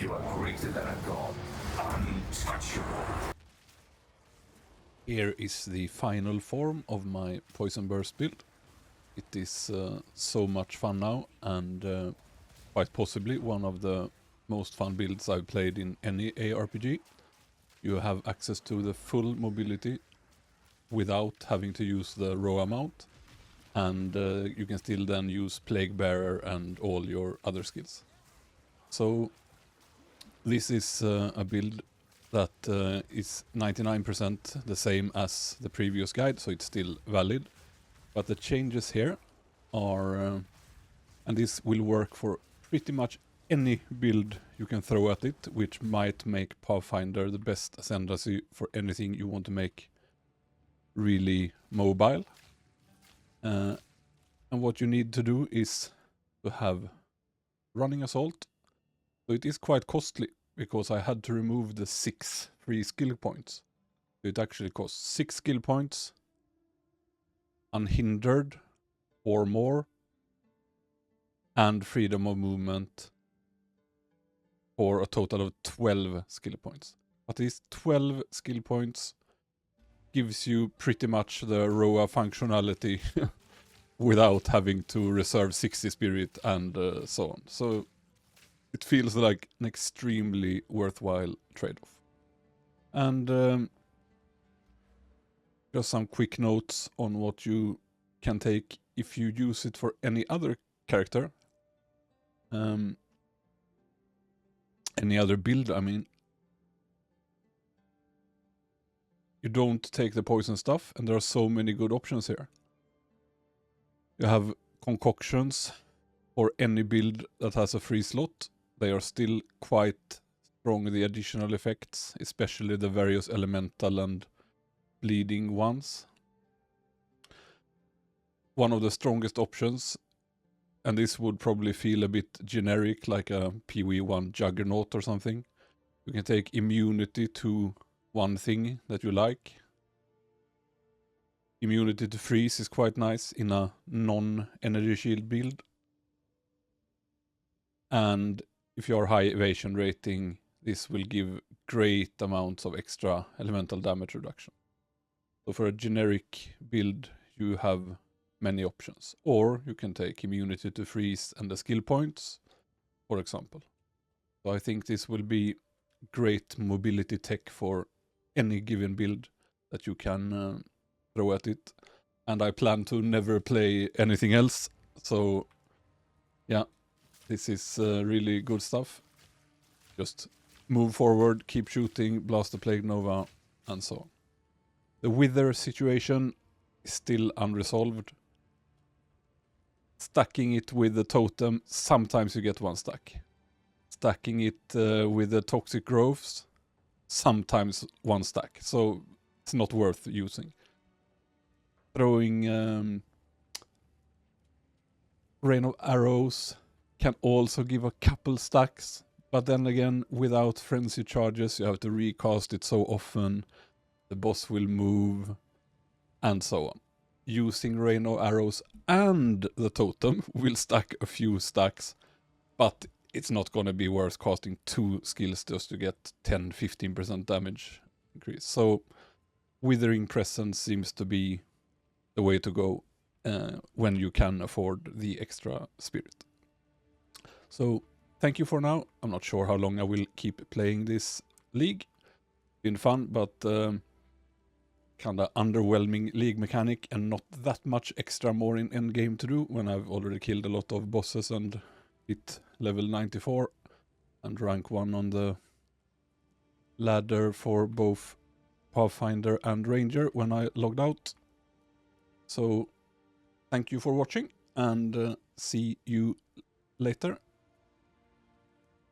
You are greater than a god, untouchable. Here is the final form of my Poisonburst build. It is so much fun now, and quite possibly one of the most fun builds I've played in any ARPG. You have access to the full mobility without having to use the Rhoa mount, and you can still then use Plague Bearer and all your other skills. So this is a build that is 99% the same as the previous guide, so it's still valid. But the changes here are, and this will work for pretty much any build you can throw at it, which might make Pathfinder the best ascendancy for anything you want to make really mobile. And what you need to do is to have running assault. So it is quite costly, because I had to remove the 6 free skill points. So it actually costs 6 skill points, unhindered or more, and freedom of movement for a total of 12 skill points. But these 12 skill points gives you pretty much the Rhoa functionality without having to reserve 60 spirit and so on. So it feels like an extremely worthwhile trade-off. And just some quick notes on what you can take if you use it for any other character. Any other build, I mean. You don't take the poison stuff, and there are so many good options here. You have concoctions for any build that has a free slot. They are still quite strong, the additional effects, especially the various elemental and bleeding ones. One of the strongest options, and this would probably feel a bit generic, like a POE1 Juggernaut or something. You can take immunity to one thing that you like. Immunity to freeze is quite nice in a non-energy shield build. And if you are high evasion rating, this will give great amounts of extra elemental damage reduction. So for a generic build, you have many options. Or you can take immunity to freeze and the skill points, for example. So I think this will be great mobility tech for any given build that you can throw at it. And I plan to never play anything else. So yeah, this is really good stuff. Just move forward, keep shooting, blast the Plague Nova, and so on. The Wither situation is still unresolved. Stacking it with the totem, sometimes you get one stack. Stacking it with the Toxic Growths, sometimes one stack. So it's not worth using. Throwing Rain of Arrows can also give a couple stacks. But then again, without frenzy charges, you have to recast it so often. The boss will move, and so on. Using Rain of Arrows and the totem will stack a few stacks, but it's not going to be worth casting 2 skills just to get 10-15% damage increase. So Withering Presence seems to be the way to go when you can afford the extra spirit. So thank you for now. I'm not sure how long I will keep playing this league. Been fun, but kinda underwhelming league mechanic, and not that much extra more in endgame to do when I've already killed a lot of bosses and hit level 94 and rank 1 on the ladder for both Pathfinder and Ranger when I logged out. So thank you for watching, and see you later.